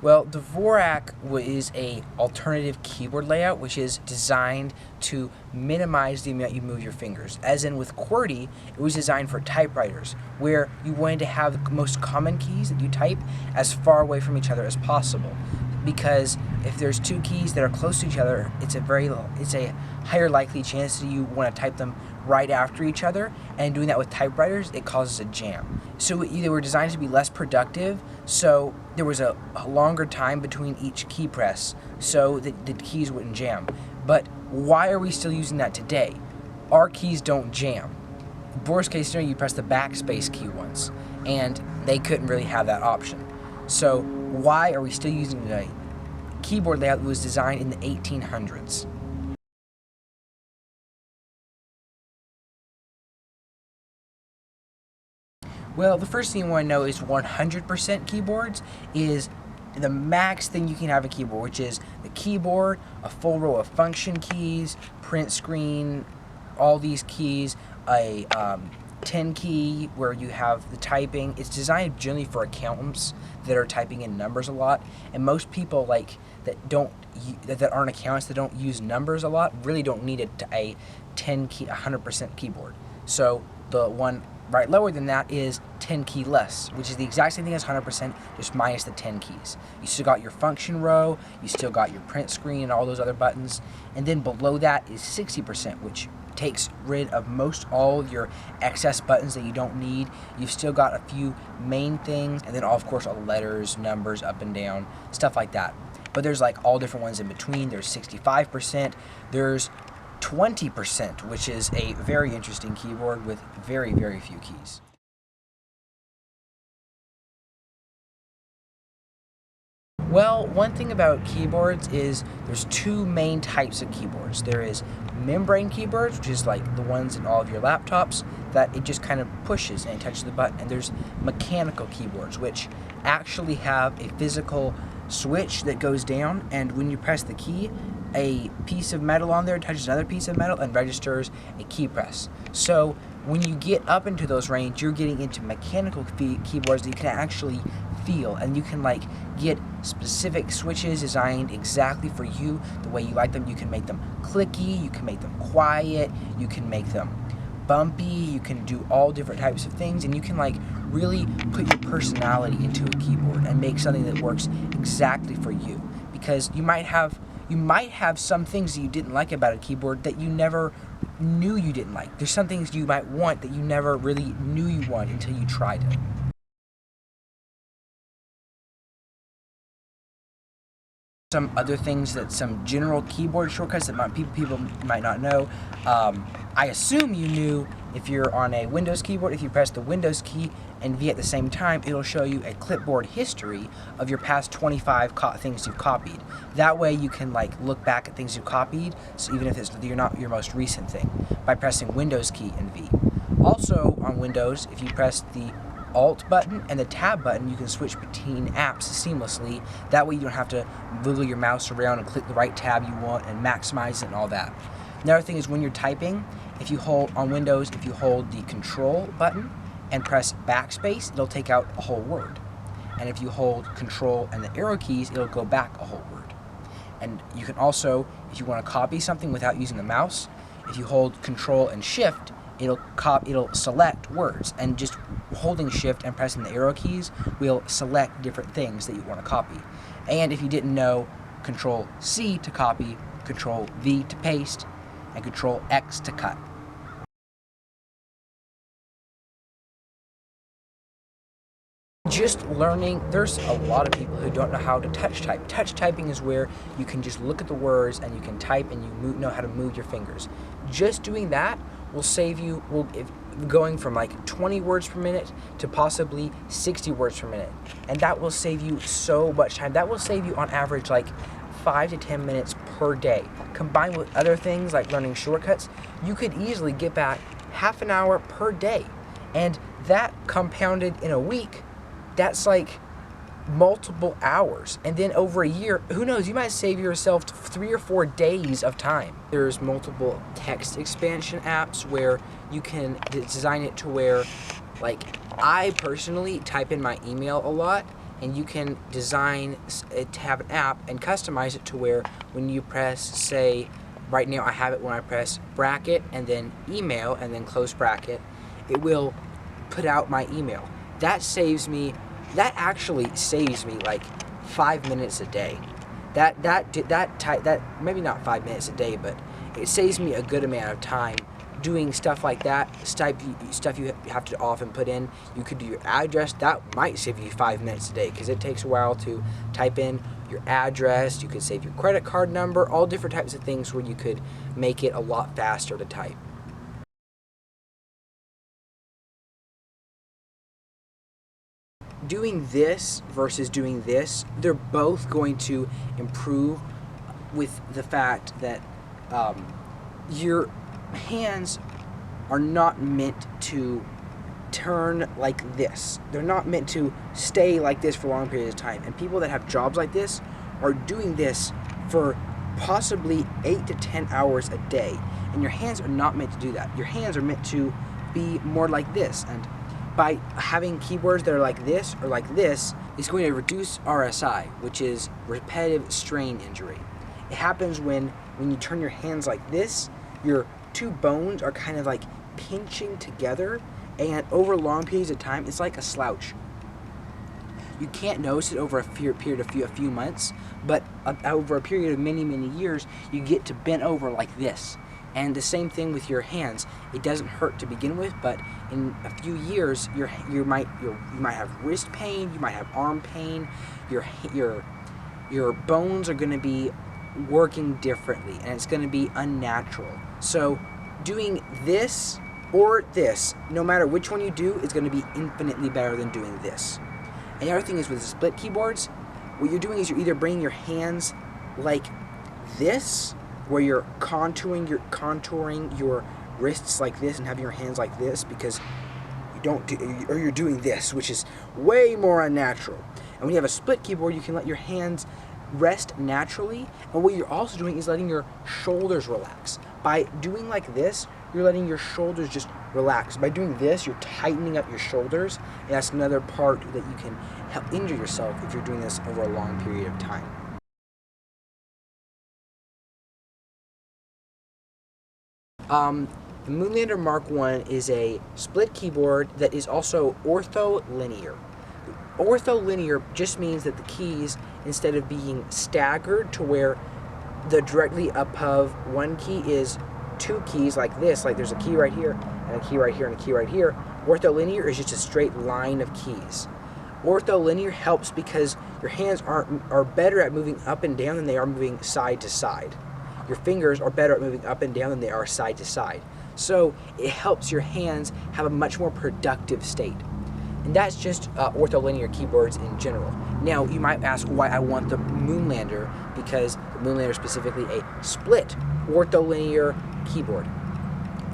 Well, Dvorak is a alternative keyboard layout which is designed to minimize the amount you move your fingers. As in with QWERTY, it was designed for typewriters, where you wanted to have the most common keys that you type as far away from each other as possible. Because if there's two keys that are close to each other, it's a higher likely chance that you want to type them right after each other, and doing that with typewriters, it causes a jam. So they were designed to be less productive, so there was a longer time between each key press, so that the keys wouldn't jam. But why are we still using that today? Our keys don't jam. Worst case scenario, you press the backspace key once, and they couldn't really have that option. So why are we still using a keyboard layout that was designed in the 1800s? Well, the first thing you want to know is 100% keyboards is the max thing you can have a keyboard, which is the keyboard, a full row of function keys, print screen, all these keys, a 10 key where you have the typing. It's designed generally for accountants that are typing in numbers a lot, and most people that aren't accountants, that don't use numbers a lot, really don't need a 10 key 100% keyboard. So the one right lower than that is 10 key less, which is the exact same thing as 100%, just minus the 10 keys. You still got your function row, you still got your print screen and all those other buttons, and then below that is 60%, which takes rid of most all your excess buttons that you don't need. You've still got a few main things, and then of course all the letters, numbers, up and down, stuff like that. But there's like all different ones in between. There's 65%, there's 20%, which is a very interesting keyboard with very, very few keys. Well, one thing about keyboards is there's two main types of keyboards. There is membrane keyboards, which is like the ones in all of your laptops that it just kind of pushes and touches the button. And there's mechanical keyboards, which actually have a physical switch that goes down, and when you press the key, a piece of metal on there touches another piece of metal and registers a key press. So when you get up into those range, you're getting into mechanical keyboards that you can actually feel, and you can like get specific switches designed exactly for you, the way you like them. You can make them clicky, you can make them quiet, you can make them bumpy, you can do all different types of things, and you can like really put your personality into a keyboard and make something that works exactly for you. Because you might have some things that you didn't like about a keyboard that you never knew you didn't like. There's some things you might want that you never really knew you wanted until you tried it. Some other things, some general keyboard shortcuts that people might not know. I assume you knew if you're on a Windows keyboard, if you press the Windows key and V at the same time, it'll show you a clipboard history of your past 25 things you've copied. That way you can like look back at things you've copied, so even if it's not your most recent thing, by pressing Windows key and V. Also on Windows, if you press the Alt button and the Tab button, you can switch between apps seamlessly. That way you don't have to wiggle your mouse around and click the right tab you want and maximize it and all that. Another thing is when you're typing, if you hold on Windows, if you hold the Control button and press backspace, it'll take out a whole word. And if you hold Control and the arrow keys, it'll go back a whole word. And you can also, if you want to copy something without using the mouse, if you hold Control and Shift, it'll select words, and just holding Shift and pressing the arrow keys will select different things that you want to copy. And if you didn't know, Control C to copy, Control V to paste, and Control X to cut. Just learning, there's a lot of people who don't know how to touch type. Touch typing is where you can just look at the words and you can type and you know how to move your fingers. Just doing that will save you, going from like 20 words per minute to possibly 60 words per minute. And that will save you so much time. That will save you on average like 5 to 10 minutes per day. Combined with other things like learning shortcuts, you could easily get back half an hour per day. And that compounded in a week, that's like multiple hours, and then over a year, who knows, you might save yourself 3 or 4 days of time. There's multiple text expansion apps where you can design it to where, like, I personally type in my email a lot, and you can design it to have an app and customize it to where when you press, say, right now I have it when I press bracket and then email and then close bracket, it will put out my email. That actually saves me like 5 minutes a day. That maybe not 5 minutes a day, but it saves me a good amount of time doing stuff like that. Stuff you have to often put in. You could do your address. That might save you 5 minutes a day because it takes a while to type in your address. You could save your credit card number, all different types of things where you could make it a lot faster to type. Doing this versus doing this, they're both going to improve with the fact that your hands are not meant to turn like this. They're not meant to stay like this for long periods of time. And people that have jobs like this are doing this for possibly 8 to 10 hours a day. And your hands are not meant to do that. Your hands are meant to be more like this. And by having keyboards that are like this or like this, it's going to reduce RSI, which is repetitive strain injury. It happens when you turn your hands like this, your two bones are kind of like pinching together, and over long periods of time, it's like a slouch. You can't notice it over a period of a few months, but over a period of many, many years, you get to bend over like this. And the same thing with your hands. It doesn't hurt to begin with, but in a few years, you might have wrist pain, you might have arm pain. Your bones are going to be working differently, and it's going to be unnatural. So doing this or this, no matter which one you do, is going to be infinitely better than doing this. And the other thing is with the split keyboards, what you're doing is you're either bringing your hands like this, where you're contouring your wrists like this and having your hands like this, because you're doing this, which is way more unnatural. And when you have a split keyboard, you can let your hands rest naturally, and what you're also doing is letting your shoulders relax. By doing like this, you're letting your shoulders just relax. By doing this, you're tightening up your shoulders, and that's another part that you can help injure yourself if you're doing this over a long period of time. The Moonlander Mark I is a split keyboard that is also ortholinear. Ortholinear just means that the keys, instead of being staggered to where the directly above one key is two keys like this, like there's a key right here, and a key right here, and a key right here, ortholinear is just a straight line of keys. Ortholinear helps because your hands are better at moving up and down than they are moving side to side. Your fingers are better at moving up and down than they are side to side. So it helps your hands have a much more productive state. And that's just ortholinear keyboards in general. Now, you might ask why I want the Moonlander, because the Moonlander is specifically a split ortholinear keyboard.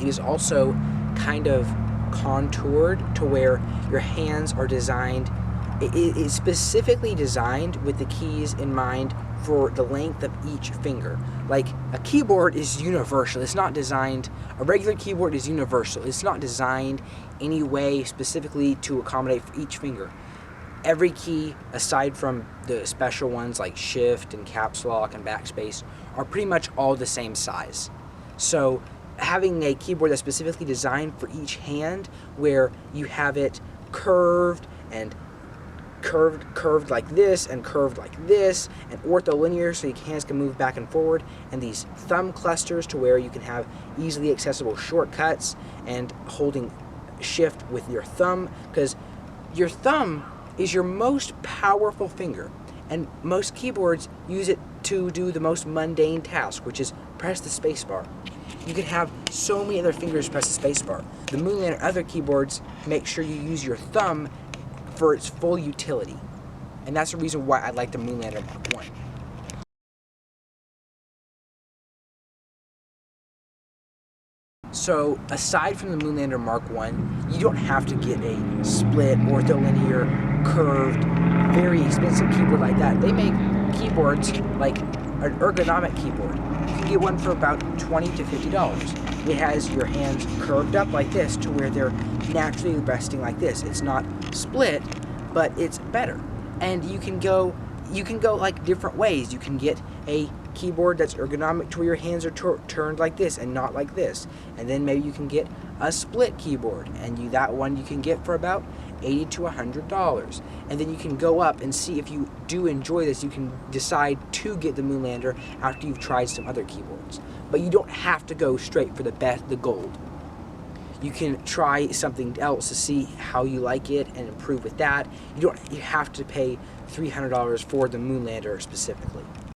It is also kind of contoured to where your hands are designed. It is specifically designed with the keys in mind for the length of each finger. Like, a keyboard is universal. It's not designed, a regular keyboard is universal. It's not designed any way specifically to accommodate for each finger. Every key, aside from the special ones like shift and caps lock and backspace, are pretty much all the same size. So having a keyboard that's specifically designed for each hand, where you have it curved and curved like this and curved like this, and ortholinear so your hands can move back and forward, and these thumb clusters to where you can have easily accessible shortcuts and holding shift with your thumb, because your thumb is your most powerful finger, and most keyboards use it to do the most mundane task, which is press the space bar. You can have so many other fingers press the space bar. The Moonlander and other keyboards make sure you use your thumb for its full utility. And that's the reason why I like the Moonlander Mark I. So, aside from the Moonlander Mark I, you don't have to get a split, ortholinear, curved, very expensive keyboard like that. They make keyboards like an ergonomic keyboard. You can get one for about $20 to $50. It has your hands curved up like this to where they're naturally resting like this. It's not split, but it's better. and you can go like different ways. You can get a keyboard that's ergonomic to where your hands are turned like this and not like this, and then maybe you can get a split keyboard, and that one you can get for about $80 to $100. And then you can go up and see if you do enjoy this. You can decide to get the Moonlander after you've tried some other keyboards, but you don't have to go straight for the gold. You can try something else to see how you like it and improve with that. You have to pay $300 for the Moonlander specifically.